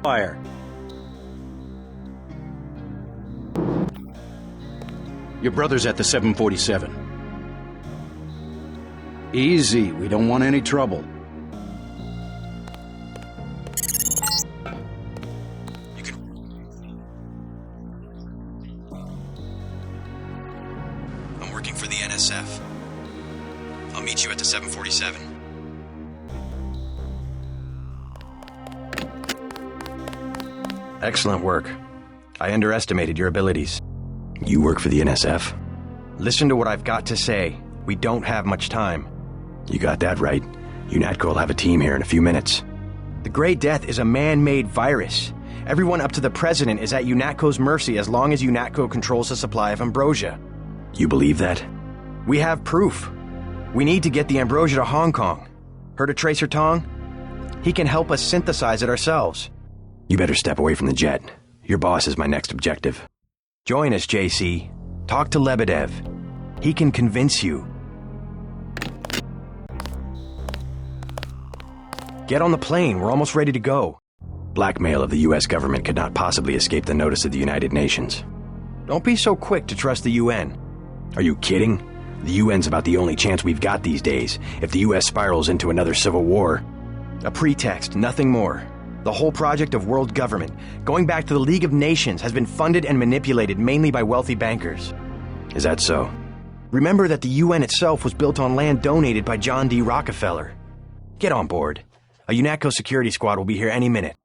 Fire. Your brother's at the 747. Easy, we don't want any trouble. I'm working for the NSF. I'll meet you at the 747. Excellent work. I underestimated your abilities. You work for the NSF? Listen to what I've got to say. We don't have much time. You got that right. Unacto will have a team here in a few minutes. The Grey Death is a man-made virus. Everyone up to the President is at Unacto's mercy as long as Unacto controls the supply of ambrosia. You believe that? We have proof. We need to get the ambrosia to Hong Kong. Heard of Tracer Tong? He can help us synthesize it ourselves. You better step away from the jet. Your boss is my next objective. Join us, JC. Talk to Lebedev. He can convince you. Get on the plane. We're almost ready to go. Blackmail of the U.S. government could not possibly escape the notice of the United Nations. Don't be so quick to trust the UN. Are you kidding? The UN's about the only chance we've got these days if the U.S. spirals into another civil war. A pretext, nothing more. The whole project of world government, going back to the League of Nations, has been funded and manipulated mainly by wealthy bankers. Is that so? Remember that the UN itself was built on land donated by John D. Rockefeller. Get on board. A Unacto security squad will be here any minute.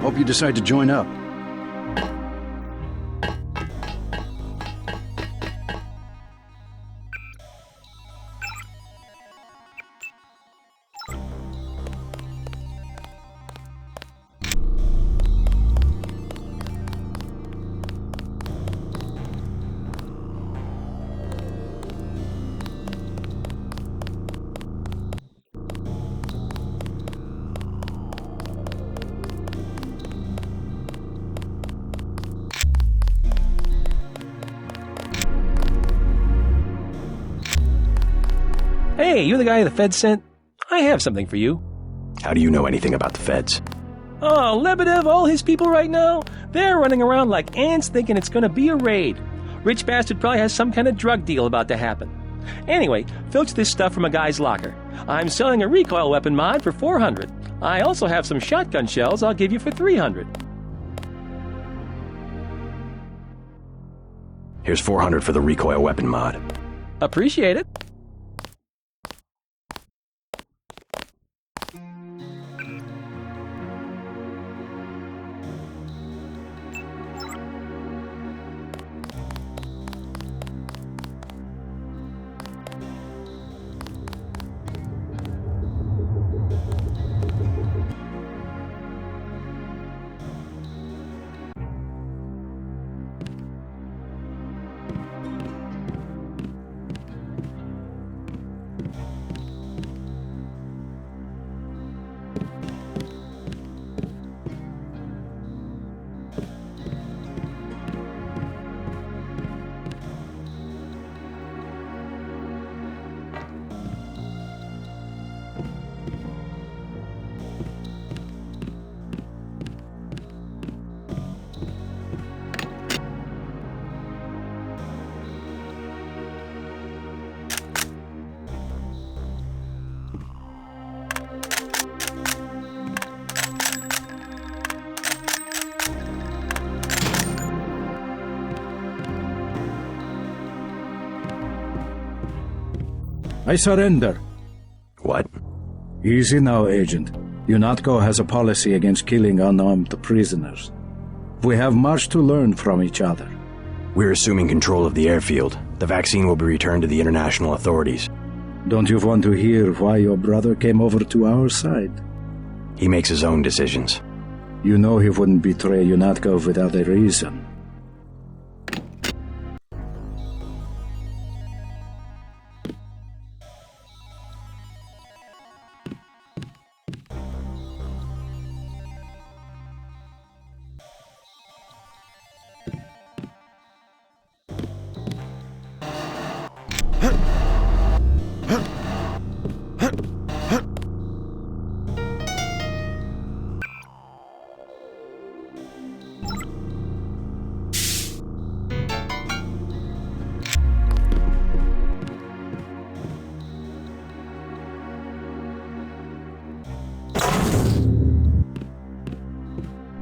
Hope you decide to join up. Hey, you're the guy the Feds sent? I have something for you. How do you know anything about the Feds? Oh, Lebedev, all his people right now, they're running around like ants thinking it's gonna be a raid. Rich bastard probably has some kind of drug deal about to happen. Anyway, filch this stuff from a guy's locker. I'm selling a recoil weapon mod for $400. I also have some shotgun shells I'll give you for $300. Here's $400 for the recoil weapon mod. Appreciate it. I surrender. What? Easy now, Agent. Unacto has a policy against killing unarmed prisoners. We have much to learn from each other. We're assuming control of the airfield. The vaccine will be returned to the international authorities. Don't you want to hear why your brother came over to our side? He makes his own decisions. You know he wouldn't betray Unacto without a reason.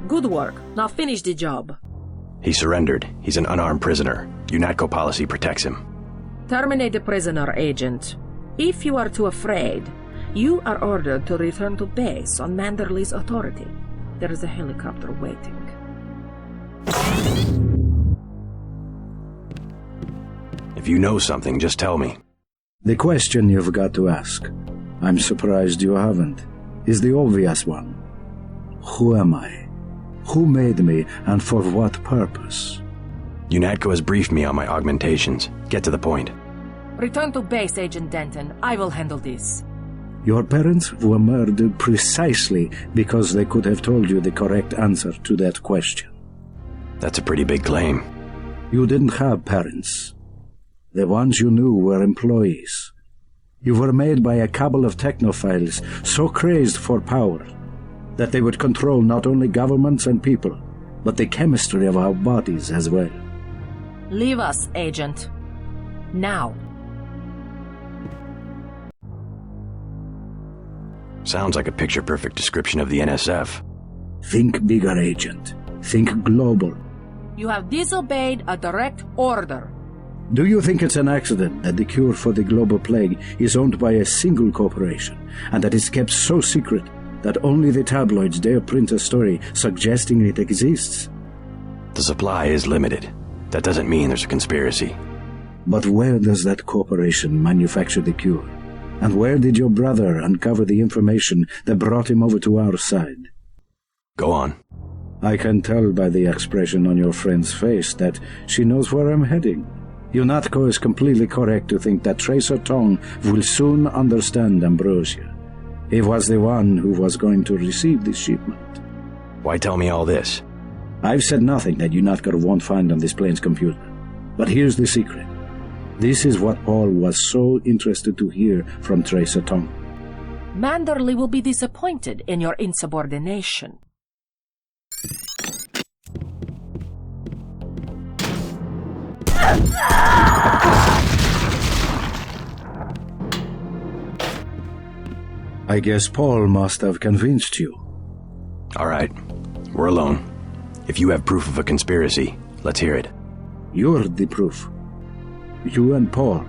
Good work. Now finish the job. He surrendered. He's an unarmed prisoner. Unacto policy protects him. Terminate the prisoner, Agent. If you are too afraid, you are ordered to return to base on Manderley's authority. There is a helicopter waiting. If you know something, just tell me. The question you've got to ask, I'm surprised you haven't, is the obvious one. Who am I? Who made me, and for what purpose? Unacto has briefed me on my augmentations. Get to the point. Return to base, Agent Denton. I will handle this. Your parents were murdered precisely because they could have told you the correct answer to that question. That's a pretty big claim. You didn't have parents. The ones you knew were employees. You were made by a cabal of technophiles so crazed for power that they would control not only governments and people, but the chemistry of our bodies as well. Leave us, Agent. Now. Sounds like a picture-perfect description of the NSF. Think bigger, Agent. Think global. You have disobeyed a direct order. Do you think it's an accident that the cure for the global plague is owned by a single corporation, and that it's kept so secret that only the tabloids dare print a story suggesting it exists? The supply is limited. That doesn't mean there's a conspiracy. But where does that corporation manufacture the cure? And where did your brother uncover the information that brought him over to our side? Go on. I can tell by the expression on your friend's face that she knows where I'm heading. Unacto is completely correct to think that Tracer Tong will soon understand Ambrosia. He was the one who was going to receive this shipment. Why tell me all this? I've said nothing that Unacto won't find on this plane's computer. But here's the secret. This is what Paul was so interested to hear from Tracer Tong. Manderley will be disappointed in your insubordination. I guess Paul must have convinced you. All right. We're alone. If you have proof of a conspiracy, let's hear it. You're the proof. You and Paul.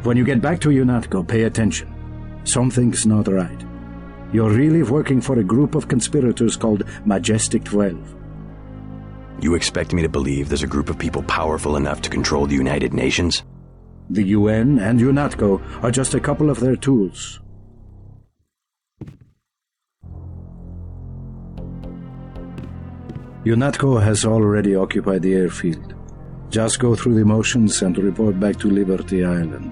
When you get back to Unacto, pay attention. Something's not right. You're really working for a group of conspirators called Majestic 12. You expect me to believe there's a group of people powerful enough to control the United Nations? The UN and Unacto are just a couple of their tools. Unacto has already occupied the airfield. Just go through the motions and report back to Liberty Island.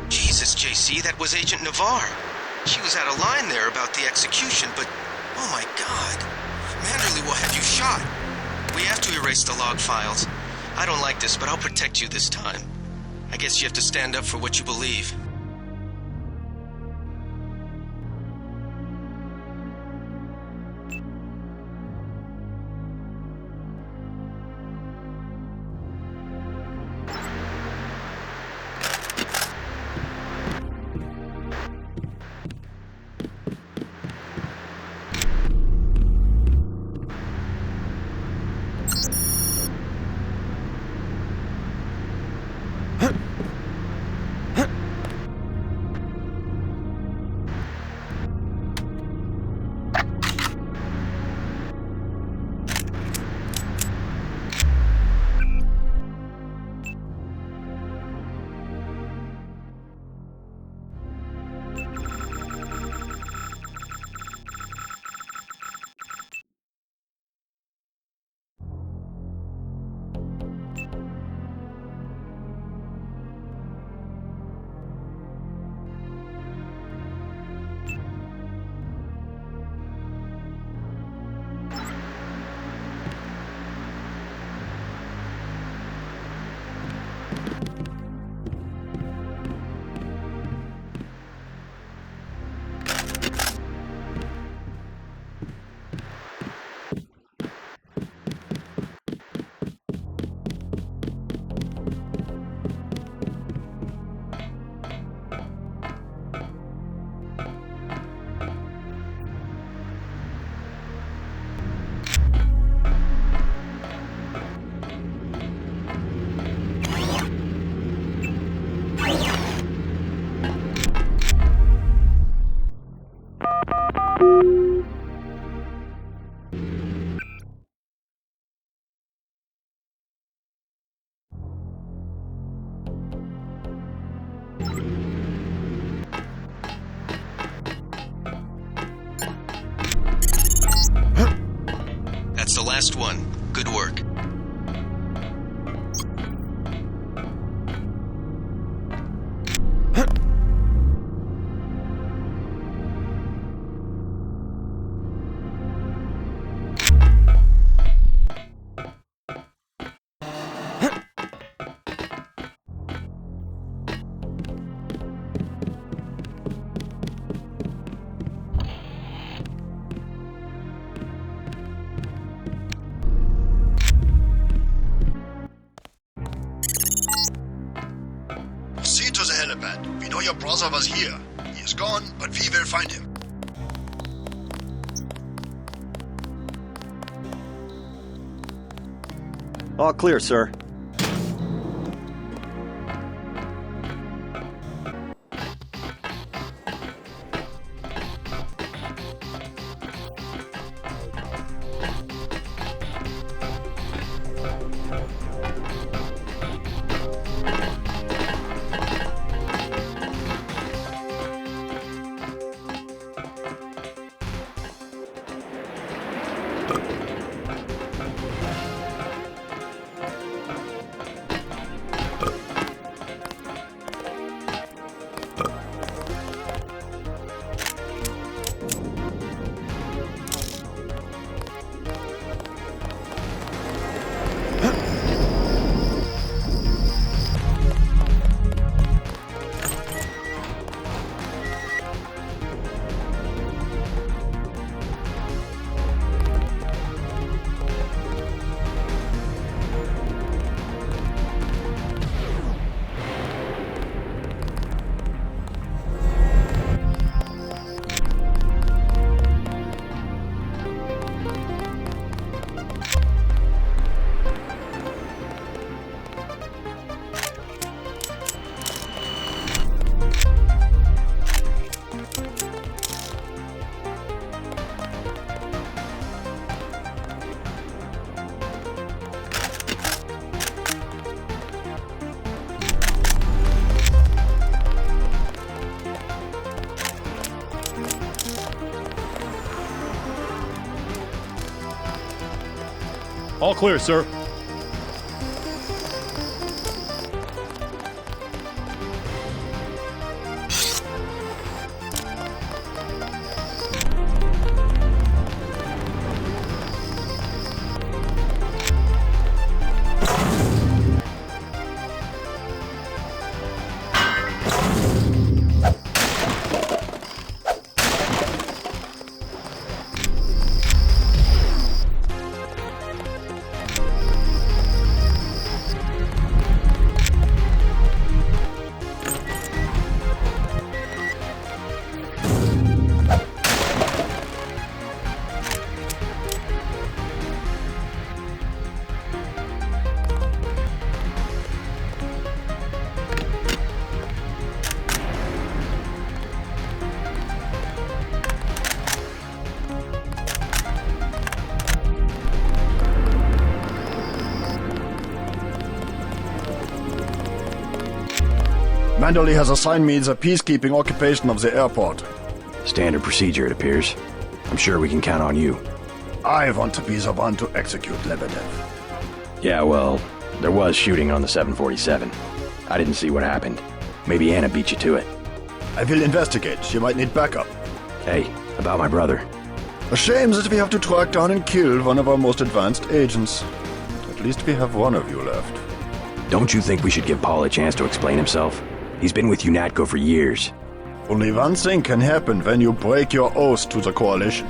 Jesus, JC, that was Agent Navarre. She was out of line there about the execution, but oh my God. Manderley will have you shot. We have to erase the log files. I don't like this, but I'll protect you this time. I guess you have to stand up for what you believe. was the last one. Good work. See to the helipad. We know your brother was here. He is gone, but we will find him. All clear, sir. All clear, sir. Manderley has assigned me the peacekeeping occupation of the airport. Standard procedure, it appears. I'm sure we can count on you. I want to be the one to execute Lebedev. Yeah, well, there was shooting on the 747. I didn't see what happened. Maybe Anna beat you to it. I will investigate. She might need backup. Hey, about my brother. A shame that we have to track down and kill one of our most advanced agents. At least we have one of you left. Don't you think we should give Paul a chance to explain himself? He's been with Unacto for years. Only one thing can happen when you break your oath to the Coalition.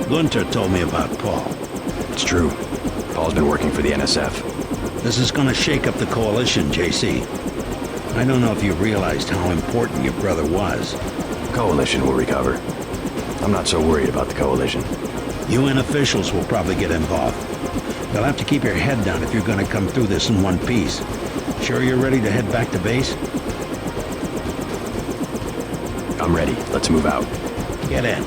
Gunter told me about Paul. It's true. Paul's been working for the NSF. This is gonna shake up the coalition, JC. I don't know if you realized how important your brother was. Coalition will recover. I'm not so worried about the coalition. UN officials will probably get involved. You'll have to keep your head down if you're gonna come through this in one piece. Sure you're ready to head back to base? I'm ready. Let's move out. Get in.